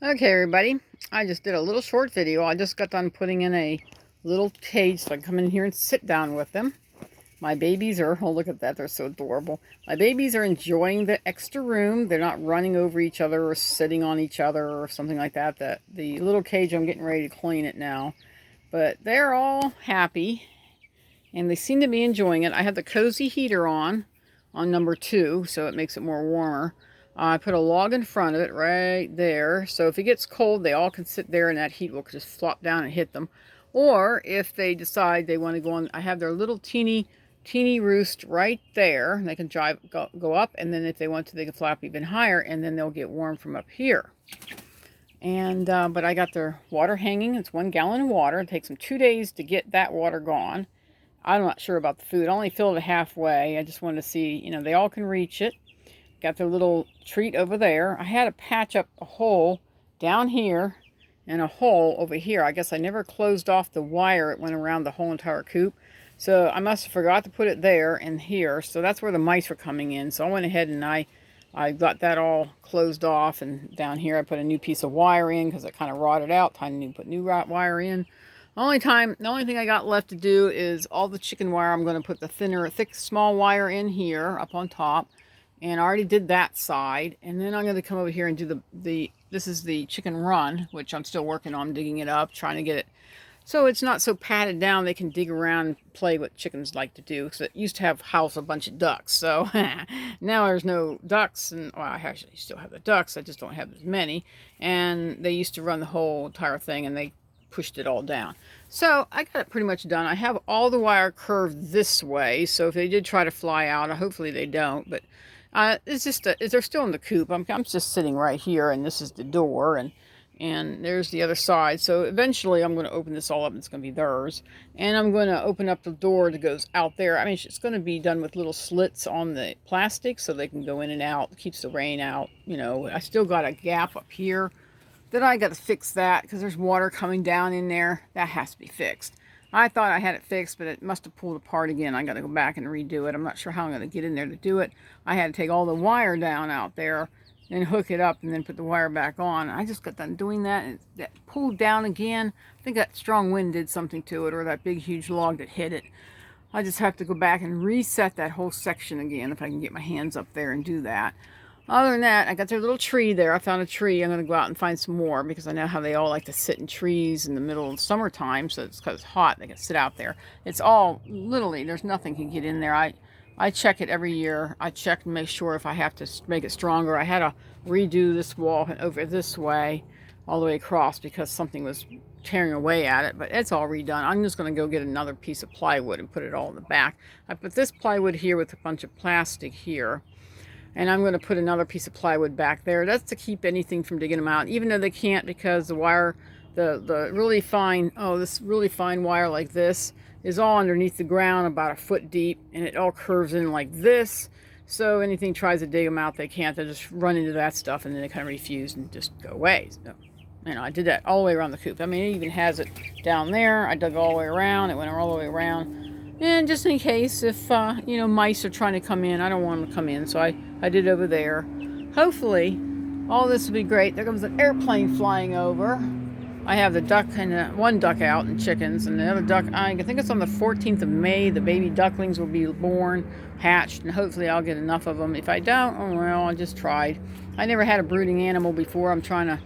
Okay, everybody. I just did a little short video. I just got done putting in a little cage so I can come in here and sit down with them. My babies are, oh, look at that. They're so adorable. My babies are enjoying the extra room. They're not running over each other or sitting on each other or something like that. The little cage, I'm getting ready to clean it now. But they're all happy and they seem to be enjoying it. I have the cozy heater on number 2, so it makes it more warmer. I put a log in front of it right there, so if it gets cold, they all can sit there and that heat will just flop down and hit them. Or if they decide they want to go on, I have their little teeny roost right there. They can go up, and then if they want to, they can flap even higher, and then they'll get warm from up here. And but I got their water hanging. It's 1 gallon of water. It takes them 2 days to get that water gone. I'm not sure about the food. I only filled it halfway. I just wanted to see, they all can reach it. Got their little treat over there. I had to patch up a hole down here and a hole over here. I guess I never closed off the wire. It went around the whole entire coop. So I must have forgot to put it there and here. So that's where the mice were coming in. So I went ahead and I got that all closed off. And down here I put a new piece of wire in because it kind of rotted out. Time to put new wire in. The only thing I got left to do is all the chicken wire. I'm going to put the thinner, thick, small wire in here up on top. And I already did that side. And then I'm going to come over here and do this is the chicken run, which I'm still working on, digging it up, trying to get it so it's not so padded down. They can dig around and play what chickens like to do. Because it used to have house a bunch of ducks. So now there's no ducks. And well, I actually still have the ducks. I just don't have as many. And they used to run the whole entire thing, and they pushed it all down. So I got it pretty much done. I have all the wire curved this way, so if they did try to fly out, hopefully they don't, but it's just they're still in the coop. I'm just sitting right here, and this is the door, and there's the other side. So eventually I'm going to open this all up and it's going to be theirs, and I'm going to open up the door that goes out there. I mean, it's going to be done with little slits on the plastic so they can go in and out. It keeps the rain out. I still got a gap up here. Then I got to fix that because there's water coming down in there. That has to be fixed. I thought I had it fixed, but it must have pulled apart again. I got to go back and redo it. I'm not sure how I'm going to get in there to do it. I had to take all the wire down out there and hook it up and then put the wire back on. I just got done doing that, and that pulled down again. I think that strong wind did something to it, or that big huge log that hit it. I just have to go back and reset that whole section again if I can get my hands up there and do that. Other than that, I got their little tree there. I found a tree. I'm going to go out and find some more because I know how they all like to sit in trees in the middle of summertime. So it's because it's hot, they can sit out there. It's all, literally, there's nothing can get in there. I check it every year. I check and make sure if I have to make it stronger. I had to redo this wall over this way, all the way across because something was tearing away at it. But it's all redone. I'm just going to go get another piece of plywood and put it all in the back. I put this plywood here with a bunch of plastic here. And I'm going to put another piece of plywood back there. That's to keep anything from digging them out, even though they can't because the wire, the really fine, this really fine wire like this is all underneath the ground about 1 foot deep, and it all curves in like this. So anything tries to dig them out, they can't. They just run into that stuff, and then they kind of refuse and just go away. So, I did that all the way around the coop. I mean, it even has it down there. I dug all the way around. It went all the way around. And just in case if, mice are trying to come in, I don't want them to come in. So I did over there. Hopefully, all this will be great. There comes an airplane flying over. I have the duck and one duck out and chickens. And the other duck, I think it's on the 14th of May. The baby ducklings will be born, hatched. And hopefully I'll get enough of them. If I don't, oh well, I just tried. I never had a brooding animal before. I'm trying to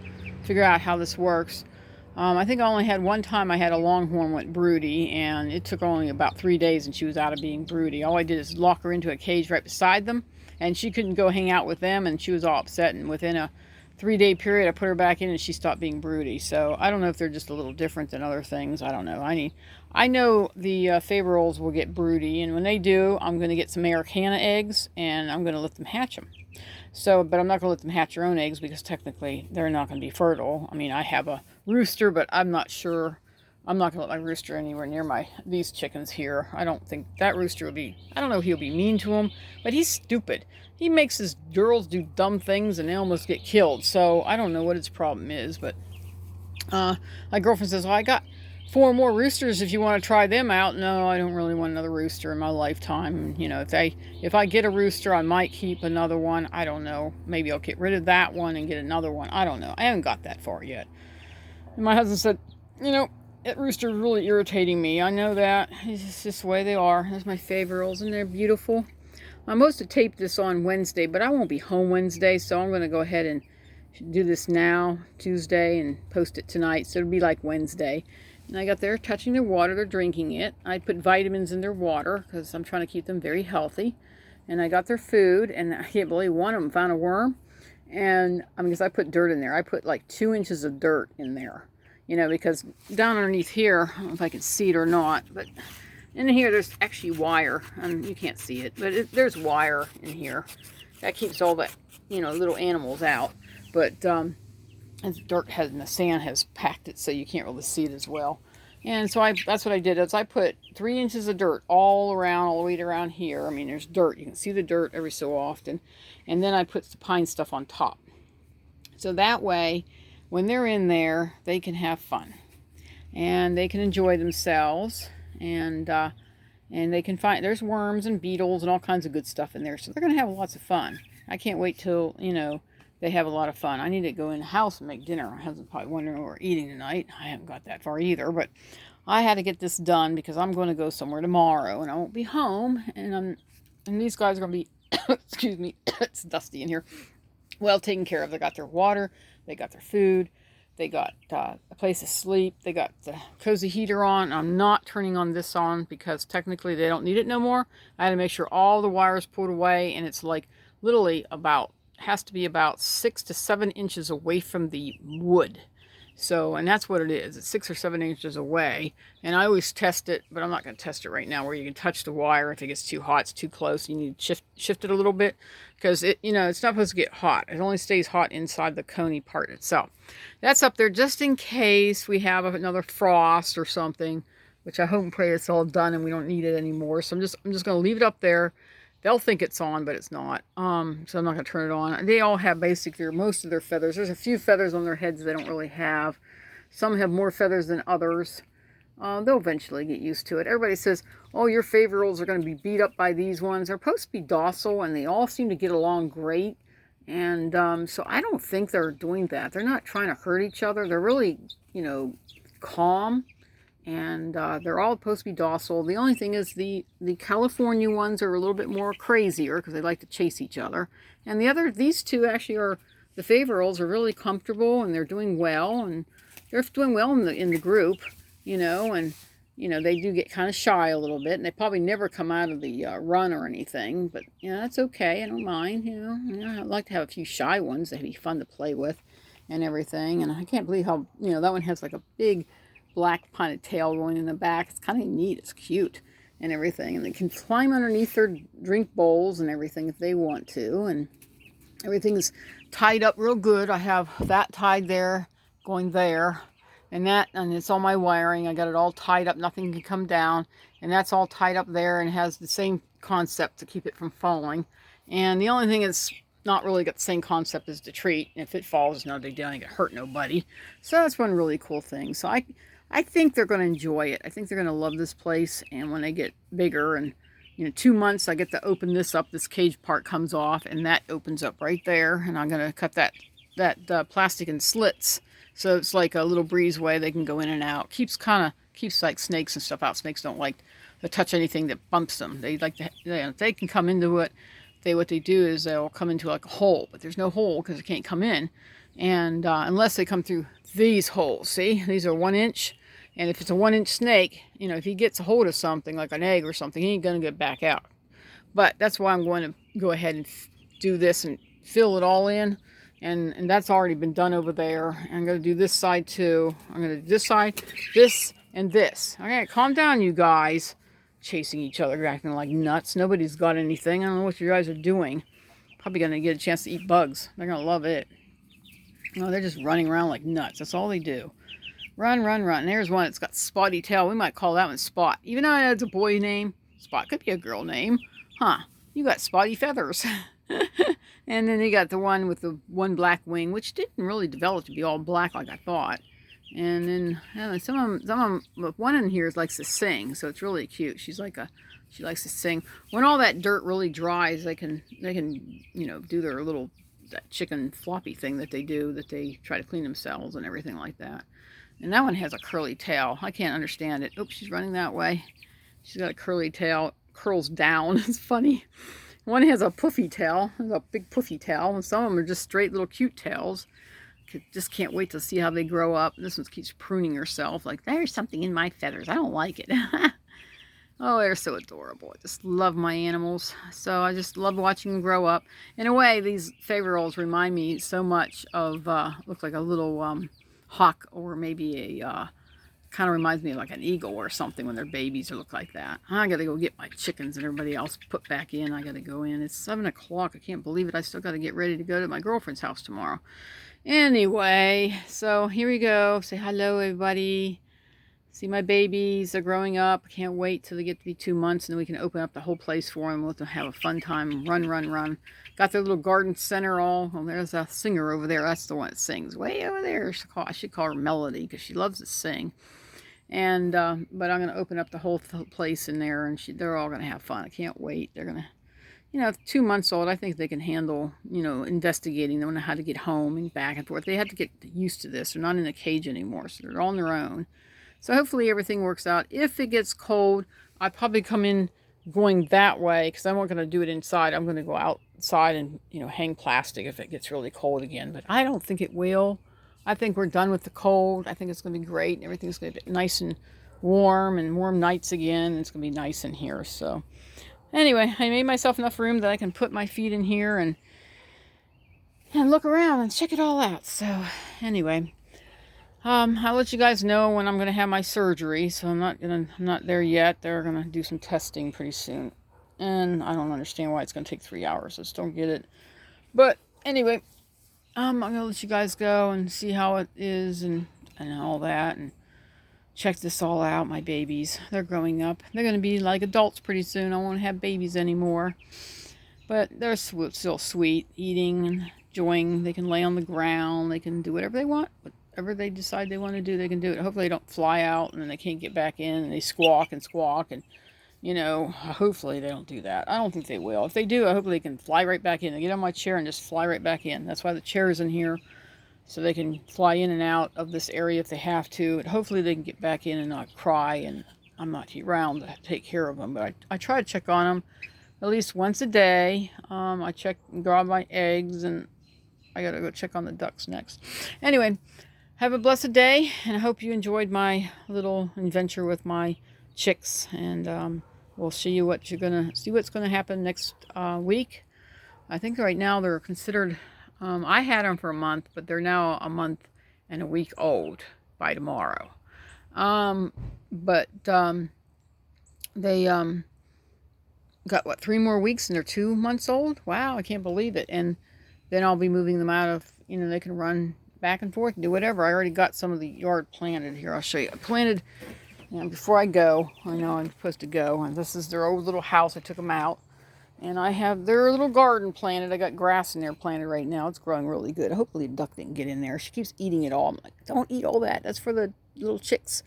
figure out how this works. I think I only had one time I had a longhorn went broody, and it took only about 3 days and she was out of being broody. All I did is lock her into a cage right beside them, and she couldn't go hang out with them, and she was all upset, and within a 3-day period I put her back in and she stopped being broody. So I don't know if they're just a little different than other things. I don't know. I know the Faverolles will get broody, and when they do, I'm going to get some Americana eggs, and I'm going to let them hatch them. So, but I'm not going to let them hatch their own eggs because technically they're not going to be fertile. I mean, I have a rooster, but I'm not sure. I'm not going to let my rooster anywhere near these chickens here. I don't think that rooster will be, I don't know if he'll be mean to them, but he's stupid. He makes his girls do dumb things and they almost get killed. So I don't know what his problem is, but my girlfriend says, well, I got 4 more roosters if you want to try them out. No, I don't really want another rooster in my lifetime. You know, if I get a rooster, I might keep another one. I don't know. Maybe I'll get rid of that one and get another one. I don't know. I haven't got that far yet. And my husband said, you know, that rooster is really irritating me. I know that. It's just the way they are. That's my Faverolles, and they're beautiful. I'm supposed to tape this on Wednesday, but I won't be home Wednesday, so I'm going to go ahead and do this now, Tuesday, and post it tonight. So it'll be like Wednesday. And I got there touching their water. They're drinking it. I put vitamins in their water because I'm trying to keep them very healthy. And I got their food, and I can't believe one of them found a worm. And I mean, because I put dirt in there. I put like 2 inches of dirt in there. You know, because down underneath here, I don't know if I can see it or not, but in here there's actually wire. You can't see it, but there's wire in here. That keeps all that, you know, little animals out. But the dirt and the sand has packed it, so you can't really see it as well. And so that's what I did. Is I put 3 inches of dirt all around, all the way around here. I mean, there's dirt. You can see the dirt every so often. And then I put the pine stuff on top. So that way, when they're in there, they can have fun. And they can enjoy themselves. And they can find, there's worms and beetles and all kinds of good stuff in there. So they're going to have lots of fun. I can't wait till, you know, they have a lot of fun. I need to go in the house and make dinner. My husband's probably wondering what we're eating tonight. I haven't got that far either, but I had to get this done because I'm going to go somewhere tomorrow and I won't be home. And these guys are going to be, excuse me, it's dusty in here, well taken care of. They got their water, they got their food, they got a place to sleep, they got the cozy heater on. I'm not turning on this on because technically they don't need it no more. I had to make sure all the wires pulled away, and it's like literally has to be about 6 to 7 inches away from the wood. So, and that's what it is. It's 6 or 7 inches away. And I always test it, but I'm not going to test it right now, where you can touch the wire. If it gets too hot, it's too close. You need to shift it a little bit because it, you know, it's not supposed to get hot. It only stays hot inside the coney part itself. That's up there just in case we have another frost or something, which I hope and pray it's all done and we don't need it anymore. So I'm just going to leave it up there. They'll think it's on, but it's not. So I'm not going to turn it on. They all have basically most of their feathers. There's a few feathers on their heads they don't really have. Some have more feathers than others. They'll eventually get used to it. Everybody says, oh, your Faverolles are going to be beat up by these ones. They're supposed to be docile, and they all seem to get along great. And so I don't think they're doing that. They're not trying to hurt each other. They're really, you know, calm. And they're all supposed to be docile. The only thing is the California ones are a little bit more crazier because they like to chase each other. And these two actually are, the Faverolles are really comfortable and they're doing well. And they're doing well in the group, you know. And, you know, they do get kind of shy a little bit. And they probably never come out of the run or anything. But, you know, that's okay. I don't mind, you know. I'd like to have a few shy ones. They'd be fun to play with and everything. And I can't believe how, you know, that one has like a big black kind of tail going in the back. It's kind of neat. It's cute and everything. And they can climb underneath their drink bowls and everything if they want to. And everything's tied up real good. I have that tied there, going there. And it's all my wiring. I got it all tied up. Nothing can come down. And that's all tied up there and has the same concept to keep it from falling. And the only thing that's not really got the same concept as the treat. If it falls, it's no big deal. I ain't gonna hurt nobody. So that's one really cool thing. So I think they're going to enjoy it. I think they're going to love this place. And when they get bigger, and, you know, 2 months, I get to open this up. This cage part comes off, and that opens up right there. And I'm going to cut that plastic in slits, so it's like a little breezeway. They can go in and out. Keeps like snakes and stuff out. Snakes don't like to touch anything that bumps them. They like to. They can come into it. What they do is they'll come into like a hole, but there's no hole because they can't come in, and unless they come through these holes. See, these are 1 inch. And if it's a 1 inch snake, you know, if he gets a hold of something like an egg or something, he ain't going to get back out. But that's why I'm going to go ahead and do this and fill it all in. And that's already been done over there. I'm going to do this side too. I'm going to do this side, this, and this. Okay, calm down, you guys. Chasing each other, acting like nuts. Nobody's got anything. I don't know what you guys are doing. Probably going to get a chance to eat bugs. They're going to love it. No, they're just running around like nuts. That's all they do. Run, run, run. There's one that's got spotty tail. We might call that one Spot. Even though it's a boy name, Spot could be a girl name. Huh. You got spotty feathers. And then you got the one with the one black wing, which didn't really develop to be all black like I thought. And then I don't know, some of them, one in here likes to sing, so it's really cute. She likes to sing. When all that dirt really dries, they can do their little that chicken floppy thing that they do, that they try to clean themselves and everything like that. And that one has a curly tail. I can't understand it. Oops, she's running that way. She's got a curly tail, curls down. It's funny. One has a puffy tail, a big puffy tail, and some of them are just straight little cute tails. Just can't wait to see how they grow up. This one keeps pruning herself, like, there's something in my feathers. I don't like it. Oh, they're so adorable. I just love my animals. So I just love watching them grow up. In a way, these Faverolles remind me so much of, looks like a little hawk, or maybe a, kind of reminds me of like an eagle or something when they're babies or look like that. I got to go get my chickens and everybody else put back in. I got to go in. It's 7 o'clock. I can't believe it. I still got to get ready to go to my girlfriend's house tomorrow. Anyway, so here we go. Say hello, everybody. See my babies. They're growing up. I can't wait till they get to be 2 months, and then we can open up the whole place for them. We'll let them have a fun time. Run, run, run. Got their little garden center all. Oh, there's a singer over there. That's the one that sings. Way over there. I should call her Melody because she loves to sing. And but I'm going to open up the whole place in there, and they're all going to have fun. I can't wait. They're going to, 2 months old, I think they can handle, investigating. They don't know how to get home and back and forth. They have to get used to this. They're not in a cage anymore, so they're on their own. So hopefully everything works out. If it gets cold, I'll probably come in going that way because I'm not going to do it inside. I'm going to go outside and, hang plastic if it gets really cold again. But I don't think it will. I think we're done with the cold. I think it's going to be great, and everything's going to be nice and warm nights again. It's going to be nice in here. So anyway, I made myself enough room that I can put my feet in here and look around and check it all out. So anyway, I'll let you guys know when I'm going to have my surgery. So I'm not there yet. They're going to do some testing pretty soon. And I don't understand why it's going to take 3 hours. I just don't get it. But anyway, I'm going to let you guys go and see how it is and all that. And check this all out. My babies, they're growing up. They're going to be like adults pretty soon. I won't have babies anymore. But they're still sweet, eating and enjoying. They can lay on the ground. They can do whatever they want. Whatever they decide they want to do, they can do it. Hopefully they don't fly out and then they can't get back in and they squawk and hopefully they don't do that. I don't think they will. If they do, I hope they can fly right back in. They get on my chair and just fly right back in. That's why the chair is in here, so they can fly in and out of this area if they have to. And hopefully they can get back in and not cry, and I'm not around to take care of them. But I try to check on them at least once a day. I check and grab my eggs, and I got to go check on the ducks next. Anyway, have a blessed day, and I hope you enjoyed my little adventure with my chicks, and we'll see what's going to happen next week. I think right now they're considered, I had them for a month, but they're now a month and a week old by tomorrow. They got 3 more weeks and they're 2 months old. Wow, I can't believe it. And then I'll be moving them out of, they can run back and forth and do whatever. I already got some of the yard planted here. I'll show you. I planted, before I go, I know I'm supposed to go, and this is their old little house. I took them out, and I have their little garden planted. I got grass in there planted right now. It's growing really good. Hopefully the duck didn't get in there. She keeps eating it all. I'm like, don't eat all that. That's for the little chicks.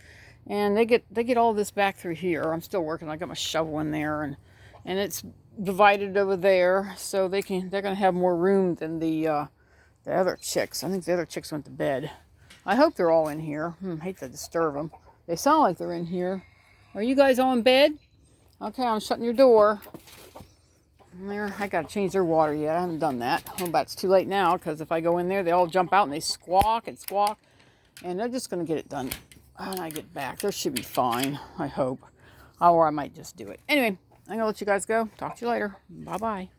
And they get all this back through here. I'm still working. I got my shovel in there, and it's divided over there, so they're gonna have more room than the other chicks. I think the other chicks went to bed. I hope they're all in here. Hate to disturb them. They sound like they're in here. Are you guys all in bed? Okay, I'm shutting your door. There, I gotta change their water yet. I haven't done that. Well, but it's too late now, because if I go in there, they all jump out and they squawk and squawk, and they're just gonna get it done when I get back. They should be fine, I hope. Or I might just do it. Anyway, I'm gonna let you guys go. Talk to you later. Bye-bye.